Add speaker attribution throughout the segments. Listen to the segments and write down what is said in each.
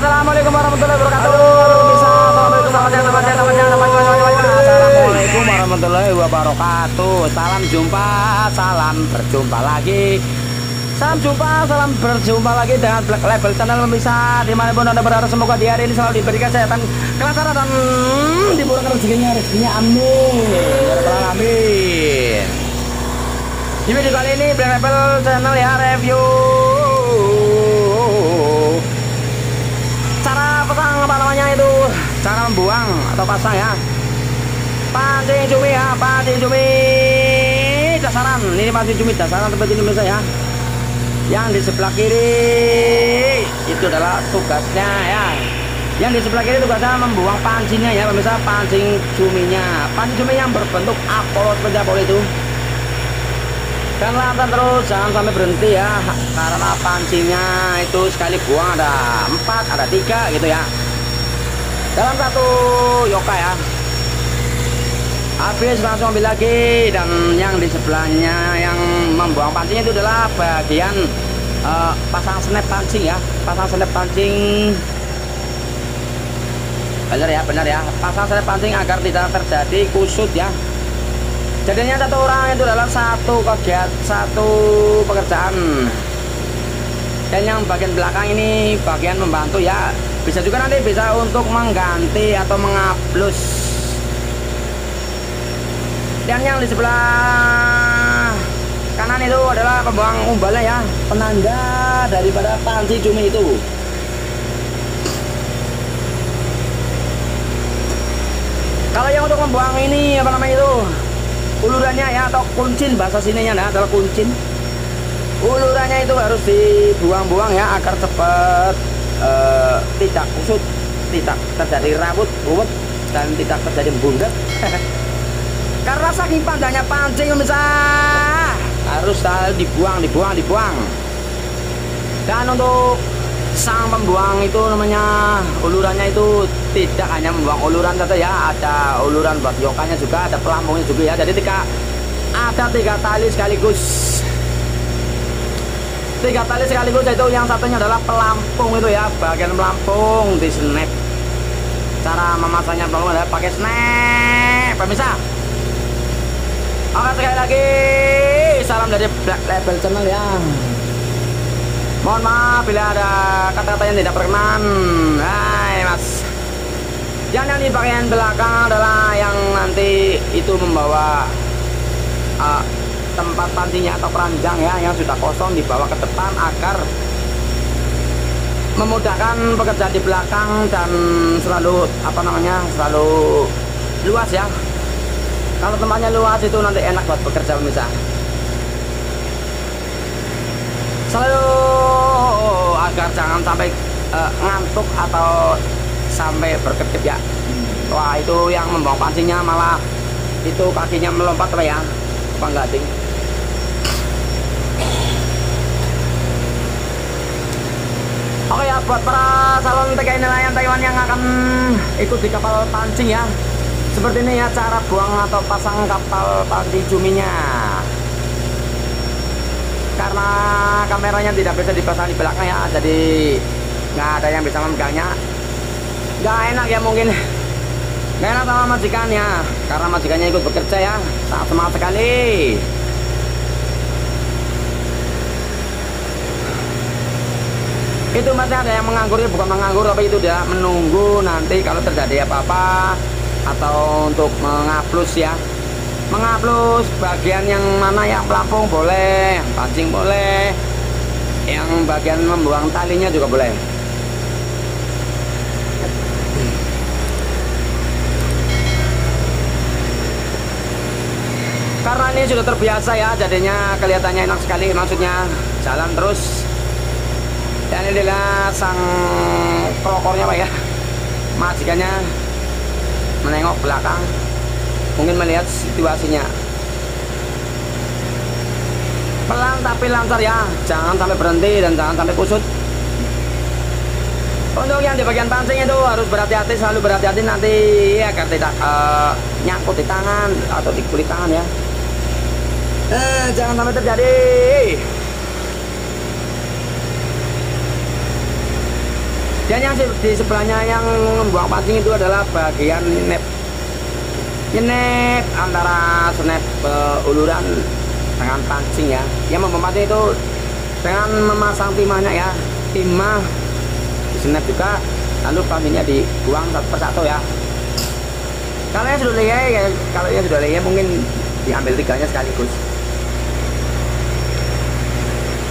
Speaker 1: Assalamualaikum warahmatullahi wabarakatuh. Assalamualaikum warahmatullahi wabarakatuh. Salam jumpa, salam berjumpa lagi. Salam jumpa, salam berjumpa lagi dengan Black Label Channel pemirsa. Dimanapun anda berada, semoga di hari ini selalu diberikan kesehatan, kelancaran dan dimurahkan rezekinya, amin. Ya rabbal alamin. Di video kali ini Black Label Channel ya review cara pasang apa namanya itu, cara membuang atau pasang ya pancing cumi ya, pancing cumi dasaran. Ini pancing cumi dasaran seperti ini pemirsa ya. Yang di sebelah kiri itu adalah tugasnya ya. Yang di sebelah kiri tugasnya membuang pancingnya ya pemirsa, pancing cuminya. Pancing cumi yang berbentuk apel seperti apel itu. Dan lantang terus, jangan sampai berhenti ya, karena pancingnya itu sekali buang ada 4, ada 3 gitu ya, dalam satu yoka ya. Habis langsung ambil lagi. Dan yang di sebelahnya yang membuang pancingnya itu adalah bagian pasang snap pancing ya, pasang snap pancing. Benar ya, pasang snap pancing agar tidak terjadi kusut ya. Jadinya satu orang itu dalam satu pekerjaan. Dan yang bagian belakang ini bagian membantu ya, bisa juga nanti bisa untuk mengganti atau mengaplus. Dan yang di sebelah kanan itu adalah pembuang umbalnya ya, penanda daripada panci cumi itu. Kalau yang untuk membuang ini apa namanya itu, ulurannya ya, atau kuncin bahasa sininya nah, adalah kuncin. Ulurannya itu harus dibuang-buang ya agar cepat tidak kusut, tidak terjadi rambut ruwet, dan tidak terjadi bundet. Karena saking panjangnya pancing pemirsa, harus dibuang. Dan untuk sang pembuang itu namanya, ulurannya itu tidak hanya membuang uluran saja ya, ada uluran buat yokanya juga, ada pelampungnya juga ya. Jadi ada 3 tali sekaligus. 3 tali sekaligus itu, yang satunya adalah pelampung itu ya, bagian pelampung di snap. Cara memasangnya pelampung adalah pakai snap pemirsa. Oke, sekali lagi salam dari Black Label Channel ya. Mohon maaf bila ada kata-kata yang tidak berkenan. Hai mas. Yang di bagian belakang adalah yang nanti itu membawa tempat pancingnya atau keranjang ya, yang sudah kosong dibawa ke depan agar memudahkan pekerjaan di belakang dan selalu selalu luas ya. Kalau tempatnya luas itu nanti enak buat bekerja pemirsa. Selalu agar jangan sampai ngantuk atau sampai berkedip ya. Wah, itu yang membuang pancingnya malah itu kakinya melompat apa ya, pengganting. Oke ya, buat para calon TKI nelayan Taiwan yang akan ikut di kapal pancing ya, seperti ini ya cara buang atau pasang kapal pancing cuminya. Karena kameranya tidak bisa dipasang di belakang ya, jadi nggak ada yang bisa memegangnya. Nggak enak ya, mungkin nggak enak sama majikannya, karena majikannya ikut bekerja ya, sangat semangat sekali. Itu masih ada yang menganggur ya, bukan menganggur tapi itu dia menunggu nanti kalau terjadi apa-apa atau untuk mengaplus ya. Mengaplus bagian yang mana, yang pelampung boleh, pancing boleh, yang bagian membuang talinya juga boleh. Karena ini sudah terbiasa ya, jadinya kelihatannya enak sekali, maksudnya jalan terus. Dan ini adalah sang kelokornya pak ya, majikannya menengok belakang, mungkin melihat situasinya. Pelan tapi lancar ya, jangan sampai berhenti dan jangan sampai kusut. Untuk yang di bagian pancing itu harus berhati-hati, selalu berhati-hati nanti agar tidak nyangkut di tangan atau di kulit tangan ya. Jangan sampai terjadi. Dan yang di sebelahnya yang membuang pancing itu adalah bagian nyenep antara snap uluran dengan pancing ya. Yang membuang pancing itu dengan memasang timahnya ya, timah di snap juga, lalu pancingnya dibuang satu persatu ya. Kalau yang sudah leyeh ya, kalau yang sudah leyeh mungkin diambil 3-nya sekaligus.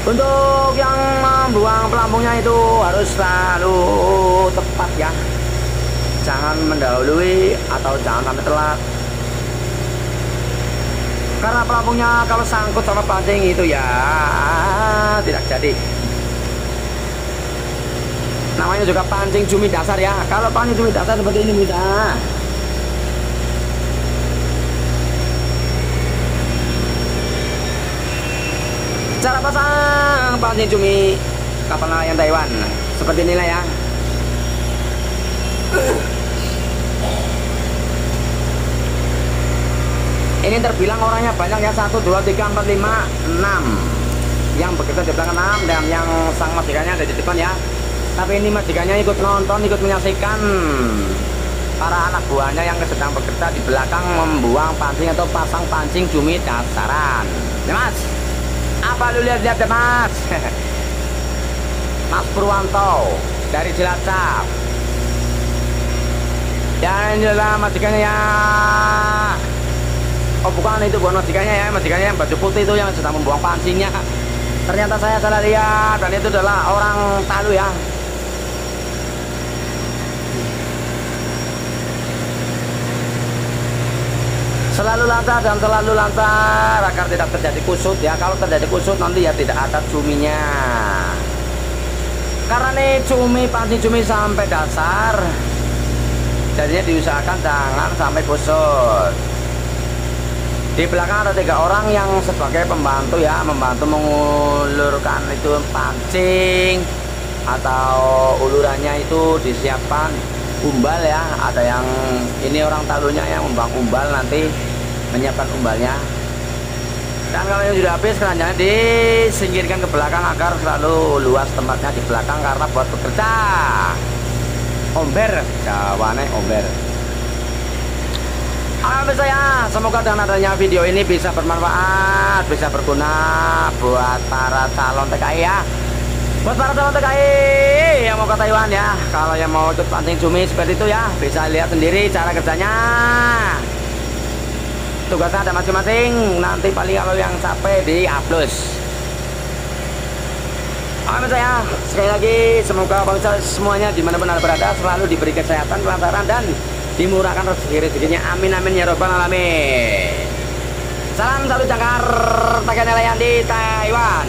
Speaker 1: Untuk yang membuang pelampungnya itu harus selalu tepat ya, jangan mendahului atau jangan sampai telat, karena pelampungnya kalau sangkut sama pancing itu ya tidak jadi. Namanya juga pancing cumi dasar ya. Kalau pancing cumi dasar seperti ini bisa. Cara pasang pancing cumi kapal nelayan Taiwan seperti inilah ya. Ini terbilang orangnya banyak ya, 1, 2, 3, 4, 5, 6 yang bekerja di belakang 6 dan yang sang majikannya ada di depan ya. Tapi ini majikannya ikut nonton, ikut menyaksikan para anak buahnya yang sedang bekerja di belakang membuang pancing atau pasang pancing cumi dasaran ya mas. Apa lu lihat-lihat deh mas? Mas Purwanto dari Cilacap. Dan ini adalah majikannya ya. Oh bukan, itu bukan majikannya ya, majikannya yang baju putih itu yang sedang membuang pancingnya. Ternyata saya salah lihat dan itu adalah orang Talu ya. Selalu lancar dan selalu lancar agar tidak terjadi kusut ya. Kalau terjadi kusut nanti ya tidak ada cuminya. Karena nih cumi, pancing cumi sampai dasar, jadinya diusahakan jangan sampai kusut. Di belakang ada 3 orang yang sebagai pembantu ya, membantu mengulurkan itu pancing atau ulurannya itu disiapkan umbal ya. Ada yang ini orang Talunya yang membuang umbal, nanti menyiapkan umbalnya. Dan kalau yang sudah habis keranjangnya disingkirkan ke belakang agar selalu luas tempatnya di belakang karena buat bekerja. Omber, jawane omber. Alhamdulillah saya, semoga dengan adanya video ini bisa bermanfaat, bisa berguna buat para calon TKI ya. Buat para calon TKI yang mau ke Taiwan ya, kalau yang mau ikut pancing cumi seperti itu ya, bisa lihat sendiri cara kerjanya. Tugasnya ada masing-masing, nanti paling kalau yang capek di upload. Alhamdulillah saya, sekali lagi semoga bangsa semuanya dimanapun anda berada selalu diberi kesehatan, kelancaran dan dimurahkan rezeki-rezekinya, amin amin ya robbal alamin. Salam satu jangkar TKI nelayan di Taiwan.